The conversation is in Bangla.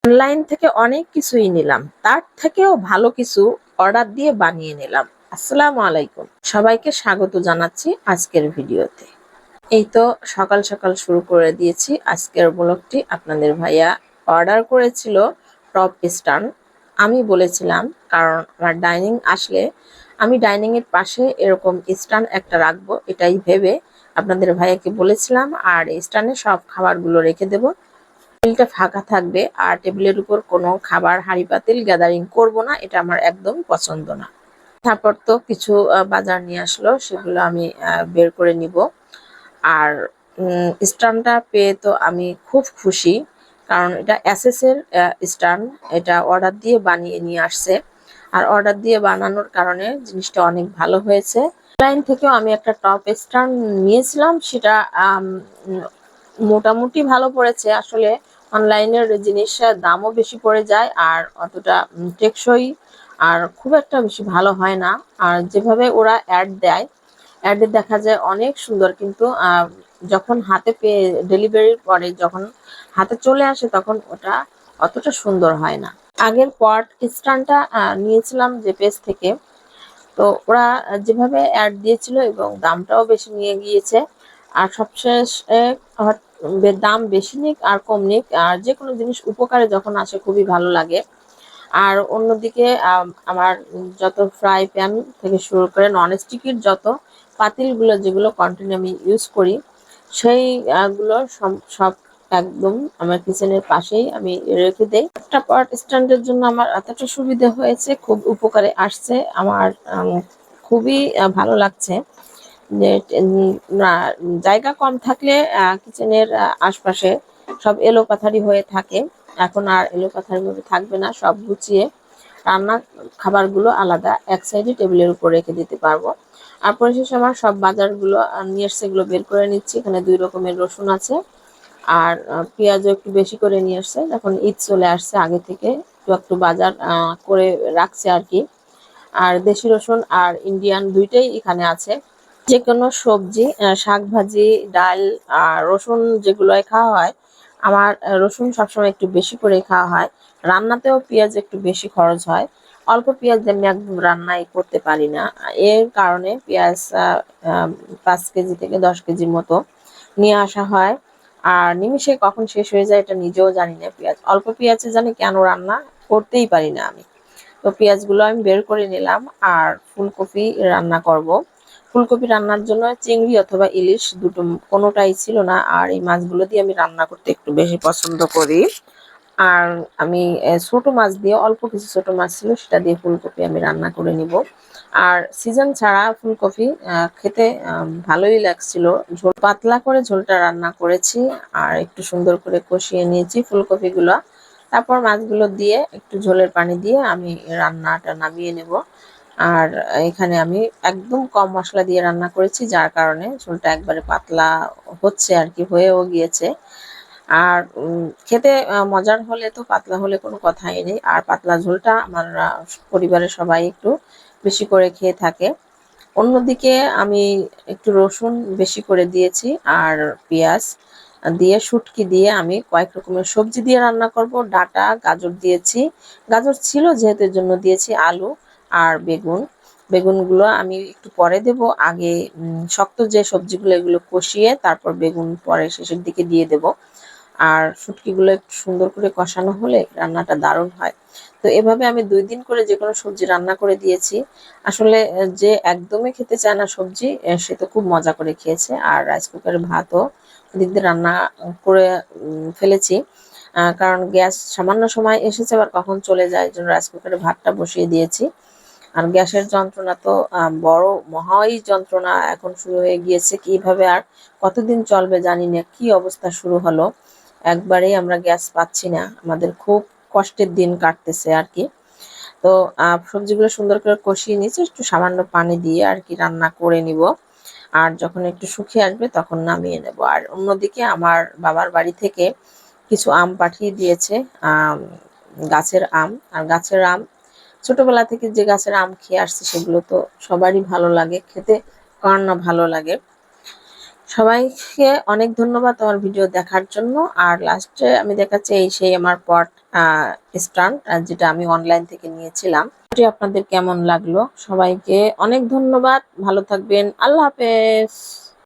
অনলাইন থেকে অনেক কিছুই নিলাম, তার থেকেও ভালো কিছু অর্ডার দিয়ে বানিয়ে নিলাম। আসসালামু আলাইকুম, সবাইকে স্বাগত জানাচ্ছি আজকের ভিডিওতে। এই তো সকাল সকাল শুরু করে দিয়েছি আজকের ব্লগটি। আপনাদের ভাইয়া অর্ডার করেছিল টপ স্ট্যান্ড। আমি বলেছিলাম, কারণ আমার ডাইনিং আসলে আমি ডাইনিং এর পাশে এরকম স্ট্যান্ড একটা রাখবো, এটাই ভেবে আপনাদের ভাইয়াকে বলেছিলাম। আর এই স্ট্যান্ডে সব খাবারগুলো রেখে দেবো, টেবিলটা ফাঁকা থাকবে। আর টেবিলের উপর কোনো খাবার হাঁড়ি পাতিল গ্যাদারিং করব না, এটা আমার একদম পছন্দ না। তারপর তো কিছু বাজার নিয়ে আসলো, সেগুলো আমি বের করে নিব। আর স্ট্যান্ডটা পেয়ে তো আমি খুব খুশি, কারণ এটা এসএস এর স্ট্যান্ড। এটা অর্ডার দিয়ে বানিয়ে নিয়ে আসছে, আর অর্ডার দিয়ে বানানোর কারণে জিনিসটা অনেক ভালো হয়েছে। অনলাইন থেকেও আমি একটা টপ স্ট্যান্ড নিয়েছিলাম, সেটা মোটামুটি ভালো পড়েছে। আসলে অনলাইনের জিনিস দামও বেশি পড়ে যায়, আর অতটা টেকসই আর খুব একটা বেশি ভালো হয় না। আর যেভাবে ওরা অ্যাড দেয়, অ্যাডে দেখা যায় অনেক সুন্দর, কিন্তু যখন হাতে পেয়ে ডেলিভারির পরে যখন হাতে চলে আসে তখন ওটা অতটা সুন্দর হয় না। আগের পট স্ট্যান্ডটা নিয়েছিলাম যে পেজ থেকে, তো ওরা যেভাবে অ্যাড দিয়েছিল এবং দামটাও বেশি নিয়ে গিয়েছে। আর সবশেষ দাম বেশি নিক আর কম নিক, আর যে কোনো জিনিস উপকারে যখন আসে খুবই ভালো লাগে। আর অন্যদিকে আমার যত ফ্রাই প্যান থেকে শুরু করে ননস্টিকের যত পাতিলগুলো যেগুলো কন্টিনিউ আমি ইউজ করি, সেই গুলো সব একদম আমার কিচেনের পাশেই আমি রেখে দেই। একটা পট স্ট্যান্ডের জন্য আমার এতটা সুবিধা হয়েছে, খুব উপকারে আসছে আমার। খুবই ভালো লাগছে যে না, জায়গা কম থাকলে কিচেনের আশপাশে সব এলোপাথারি হয়ে থাকে, এখন আর এলোপাথারি ভাবে থাকবে না। সব গুছিয়ে রান্না খাবারগুলো আলাদা এক সাইডে টেবিলের উপর রেখে দিতে পারবো। আর পরিশেষে আমার সব বাজারগুলো নিয়ে এসে এগুলো বের করে নিচ্ছি। এখানে 2 রকমের রসুন আছে, আর পেঁয়াজও একটু বেশি করে নিয়ে আসছে। এখন ঈদ চলে আসছে, আগে থেকে একটু বাজার করে রাখছে আর কি। আর দেশি রসুন আর ইন্ডিয়ান দুইটাই এখানে আছে। যে কোনো সবজি, শাক ভাজি, ডাল, আর রসুন যেগুলোয় খাওয়া হয়, আমার রসুন সবসময় একটু বেশি করে খাওয়া হয়। রান্নাতেও পেঁয়াজ একটু বেশি খরচ হয়। অল্প পেঁয়াজ দিয়ে আমি একদম রান্নাই করতে পারি না, এর কারণে পেঁয়াজ 5 কেজি থেকে 10 কেজির মতো নিয়ে আসা হয়। আর নিমিষে কখন শেষ হয়ে যায় এটা নিজেও জানি না। পেঁয়াজ অল্প পেঁয়াজে জানি কেন রান্না করতেই পারি না আমি। তো পেঁয়াজগুলো আমি বের করে নিলাম। আর ফুলকপি রান্না করব। ফুলকপি রান্নার জন্য চিংড়ি অথবা ইলিশ দুটো কোনোটাই ছিল না, আর এই মাছগুলো দিয়ে আমি রান্না করতে একটু বেশি পছন্দ করি। আর আমি ছোট মাছ দিয়ে, অল্প কিছু ছোট মাছ ছিল সেটা দিয়ে ফুলকপি আমি রান্না করে নিব। আর সিজন ছাড়া ফুলকপি খেতে ভালোই লাগছিল। ঝোল পাতলা করে ঝোলটা রান্না করেছি, আর একটু সুন্দর করে কষিয়ে নিয়েছি ফুলকপিগুলো। তারপর মাছগুলো দিয়ে একটু ঝোলের পানি দিয়ে আমি রান্নাটা নামিয়ে নেব। আর এখানে আমি একদম কম মশলা দিয়ে রান্না করেছি, যার কারণে ঝোলটা একবারে পাতলা হচ্ছে আর কি, হয়েও গিয়েছে। আর খেতে মজার হলে তো পাতলা হলে কোনো কথাই নেই। আর পাতলা ঝোলটা আমার পরিবারের সবাই একটু বেশি করে খেয়ে থাকে। অন্যদিকে আমি একটু রসুন বেশি করে দিয়েছি, আর পেঁয়াজ দিয়ে শুটকি দিয়ে আমি কয়েক রকমের সবজি দিয়ে রান্না করব। ডাঁটা গাজর দিয়েছি, গাজর ছিল যেহেতু এর জন্য দিয়েছি, আলু আর বেগুন। বেগুনগুলো আমি একটু পরে দেব, আগে শক্ত যে সবজিগুলো এগুলো কষিয়ে তারপর বেগুন পরে শেষের দিকে দিয়ে দেব। আর শুটকিগুলো একটু সুন্দর করে কষানো হলে রান্নাটা দারুণ হয়। তো এভাবে আমি 2 দিন করে যে কোনো সবজি রান্না করে দিয়েছি। আসলে যে একদমই খেতে চায় না সবজি, সে তো খুব মজা করে খেয়েছে। আর রাইস কুকারে ভাতও দিক দিয়ে রান্না করে ফেলেছি, কারণ গ্যাস সামান্য সময় এসেছে আবার কখন চলে যায়, এই জন্য রাইস কুকারে ভাতটা বসিয়ে দিয়েছি। আর গ্যাসের যন্ত্রণা তো বড় মহাই যন্ত্রণা এখন শুরু হয়ে গিয়েছে। কিভাবে আর কতদিন চলবে জানি না, কি অবস্থা শুরু হলো। একবারেই আমরা গ্যাস পাচ্ছি না, আমাদের খুব কষ্টের দিন কাটতেছে আর কি। তো সবজিগুলো সুন্দর করে কষিয়ে নিয়েছি, একটু সামান্য পানি দিয়ে আর কি রান্না করে নিব। আর যখন একটু শুকিয়ে আসবে তখন নামিয়ে নেব। আর অন্যদিকে আমার বাবার বাড়ি থেকে কিছু আম পাঠিয়ে দিয়েছে, গাছের আম। আর গাছের আম ছোটবেলা থেকে যে গাছের আম খেয়ে আসছে সেগুলো তো সবারই ভালো লাগে খেতে, কার না ভালো লাগে। সবাইকে অনেক ধন্যবাদ আমার ভিডিও দেখার জন্য। আর লাস্টে আমি দেখাচ্ছি এই সেই আমার পট স্ট্যান্ড যেটা আমি অনলাইন থেকে নিয়েছিলাম। এটি আপনাদের কেমন লাগলো? সবাইকে অনেক ধন্যবাদ, ভালো থাকবেন, আল্লাহ হাফেজ।